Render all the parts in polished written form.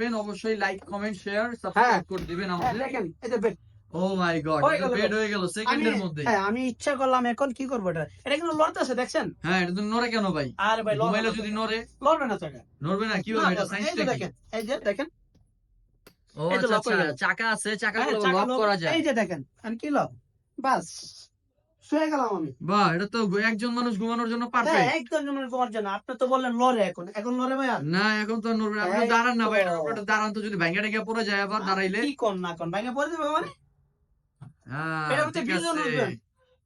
দেখবেন অবশ্যই like comment share subscribe করে দিবেন আমাদের। দেখেন এই যে বেড। ও মাই গড, এটা বেড হয়ে গেল সেকেন্ডের মধ্যে। হ্যাঁ আমি ইচ্ছা করলাম এখন কি করব এটা কিন্তু লড়তেছে দেখছেন। হ্যাঁ এটা তো নড়ে কেন ভাই? আরে ভাই ঘুমাইলে যদি নড়ে? লড়বে না চাকা। নড়বে না কিভাবে? এটা সাইন্স কি? দেখেন এই যে দেখেন। ও আচ্ছা আচ্ছা, চাকা আছে, চাকাগুলো লক করা যায়। এই যে দেখেন আর কি লক, বাস শুয়ে গেলাম আমি। বাহ, এটা তো একজন মানুষ ঘুমানোর জন্য হ্যাঁ পারফেক্ট। একদম যেমন তোমার জন্য। আপনি তো বললেন লড়ে, এখন লড়ে ভাই আর না এখন তো নড়বে না। আপনি দাঁড়ান না ভাই, এটা দাঁড়ান তো, যদি ভেঙে টেঙে পড়ে যায় আবার দাঁড়াইলে। কি কোন না কোন ভাইয়া পড়ে যাবে মানে। এটা হচ্ছে ঠিক বিজন আছে। উঠবে,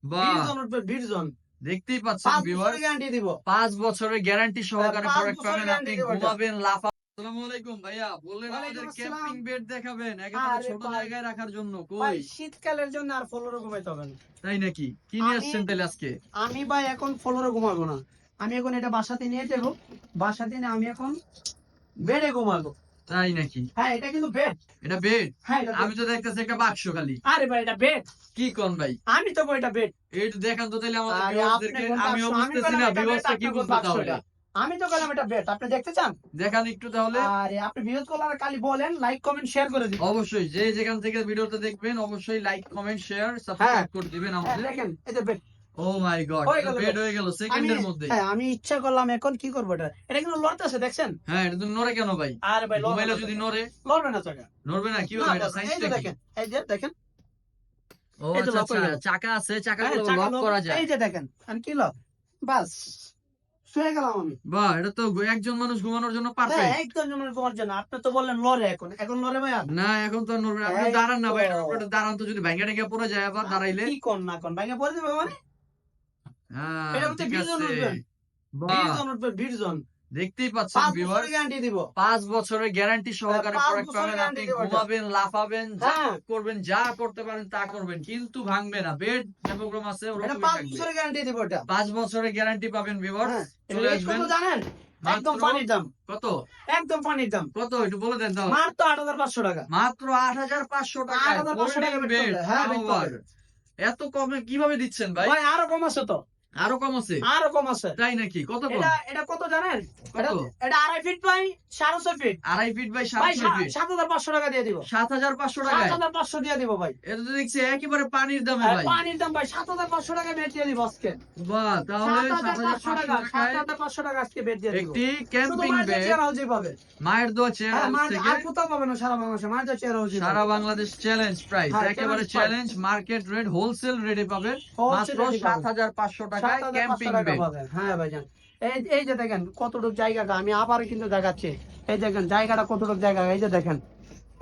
বাহ, বিজন উঠবে, বিজন। দেখতেই পাচ্ছেন 5 ভিউয়ার, বছরের গ্যারান্টি দিব। 5 বছরের গ্যারান্টি সহকারে 5 প্রোডাক্ট বছরের পাবেন। আপনি guarantee দেব এটা। ঘুমাবেন লাফা। আসসালামু আলাইকুম ভাইয়া, বললেন ওয়ালাইকুম আমাদের আসসালাম। ক্যাম্পিং বেড দেখাবেন, একেবারে আরে ছোট ভাই, জায়গায় রাখার জন্য। ভাই কই শীতকালের জন্য আর ফ্লোরে ঘুমাইতে হবে না। তাই নাকি? কি নিয়ে আমি- আসছেন তাহলে আজকে? আমি ভাই এখন ফ্লোরে ঘুমাবো না, আমি এখন এটা বাসাতে নিয়ে যাবো। বাসাতে নিয়ে আমি এখন বেডে ঘুমাবো। তাই নাকি? হ্যাঁ এটা কিন্তু বেড। এটা বেড? হ্যাঁ এটা আমি তো দেখতেছি একটা বাক্স খালি। আরে ভাই এটা বেড। কি কোন ভাই? আমি তো বই এটা বেড। এইটা দেখান তো তাহলে আমাদের আরে ভিউয়ারদেরকে। আপনি কোনটা আমিও আসছো? আমি বুঝতেছি বললাম না এটা ভিউয়ারসরা বেড, কি আপনি বুঝবে তাহলে। বাক্সটা। আমি তো বললাম এটা বেড, আপনি দেখতে চান? দেখান একটু তাহলে। আরে আপনি ভিউজ করলে খালি বলেন, লাইক কমেন্ট শেয়ার করে দিন। অবশ্যই যে যেখান থেকে ভিডিওটা দেখবেন অবশ্যই লাইক কমেন্ট শেয়ার সাবস্ক্রাইব করে দিবেন আমাদের। দেখেন এই যে বেড। ও মাই গড, হয়ে এটা গেল বেড হয়ে গেল সেকেন্ডের মধ্যে। হ্যাঁ আমি ইচ্ছা করলাম এখন কি করব এটা কিন্তু লড়তেছে দেখছেন। হ্যাঁ এটা তো নড়ে কেন ভাই? আরে ভাই ঘুমাইলে যদি নড়ে? লড়বে না চাকা। নড়বে না কিভাবে? এটা সাইন্স এই যে কি? দেখেন এই যে দেখেন। ও এই যে আচ্ছা লক হয়ে আচ্ছা, গেল। চাকা আছে, চাকাগুলো লক করা যায়। এই যে দেখেন আর কি লক, বাস শুয়ে গেলাম আমি। বাহ, এটা তো একজন মানুষ ঘুমানোর জন্য হ্যাঁ পারফেক্ট। একদম যেমন তোমার জন্য। আপনি তো বললেন লড়ে, এখন লড়ে ভাই আর না এখন তো নড়বে না। আপনি দাঁড়ান না ভাই, এটা দাঁড়ান তো, যদি ভেঙে টেঙে পড়ে যায় আবার দাঁড়াইলে। কি কোন না কোন ভাইয়া পড়ে যাবে মানে। এটা হচ্ছে ঠিক বিজন আছে। উঠবে, বাহ, বিজন উঠবে, বিজন। দেখতেই পাচ্ছেন 5 ভিউয়ার, বছরের গ্যারান্টি দিব। 5 বছরের গ্যারান্টি সহকারে 5 প্রোডাক্ট বছরের পাবেন। আপনি guarantee দেব এটা। ঘুমাবেন লাফাবেন যা হ্যাঁ। করবেন, যা করতে পারেন তা করবেন, কিন্তু ভাঙবে না। বেড যে প্রোগ্রাম আছে এটা ওরকমই 5 থাকবে। বছরের গ্যারান্টি দিব এটা। 5 বছরের গ্যারান্টি পাবেন ভিউয়ার। হ্যাঁ চলে রেট আসবেন। কত জানেন? একদম মাত্র পানির দাম, কত? একদম পানির দাম। কত একটু বলে দেন দাও। মাত্র 8500 টাকা। মাত্র 8500 টাকায় 8500 টাকা ফোল্ডিং বেড বেড। করবে। হ্যাঁ বেড আবার করবে। এত কমে কিভাবে দিচ্ছেন ভাই? ভাই আরো কম আছে তো, আরো কম আছে? আরো কম আছে। তাই নাকি? কত কম? এটা কত জানেন? কত? এটা 2.5 feet by 6.5 feet. 2.5 feet by ভাই 7.5 ফিট। 7500 টাকা দিয়ে দিব। 7500 টাকায়? 7500 দিয়ে দিব ভাই। এটা তো দেখছি একেবারে পানির দামে ভাই। পানির দাম ভাই, 7500 টাকা বেড দিয়ে দিব আজকে। বাহ, তাহলে 7500 টাকা, 7500 টাকায় 7500 টাকা আজকে বেড দিয়ে দিব। একটি ক্যাম্পিং বেড। চেয়ার হাউসই পাবে। মায়ের দোয়া চেয়ার হ্যাঁ হাউস থেকে আর কোথাও পাবে না সারা বাংলাদেশে, মাঝে চেয়ার হাউসই সারা বাংলাদেশ চ্যালেঞ্জ প্রাইস, হ্যাঁ, একেবারে challenge price। Challenge market rate, wholesale রেটে পাবেন মাত্র 7500 টাকায় ক্যাম্পিং বেড। হ্যাঁ ভাইজান এই যে দেখেন কতটুকু জায়গাটা, আমি আবার কিন্তু দেখাচ্ছি। এই দেখেন জায়গাটা কতটুকু জায়গা, এই যে দেখেন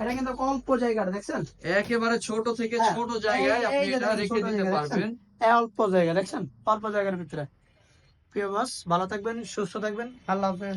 এটা কিন্তু অল্প জায়গাটা দেখছেন। একেবারে ছোট থেকে হ্যাঁ, ছোট জায়গায় আপনি এই যে এটা দেখেন রেখে ছোট দিতে জায়গা পারবেন। দেখছেন? অল্প জায়গা দেখছেন, অল্প জায়গার ভিতরে। প্রিয় বস ভালো থাকবেন, সুস্থ থাকবেন, আল্লাহ হাফেজ।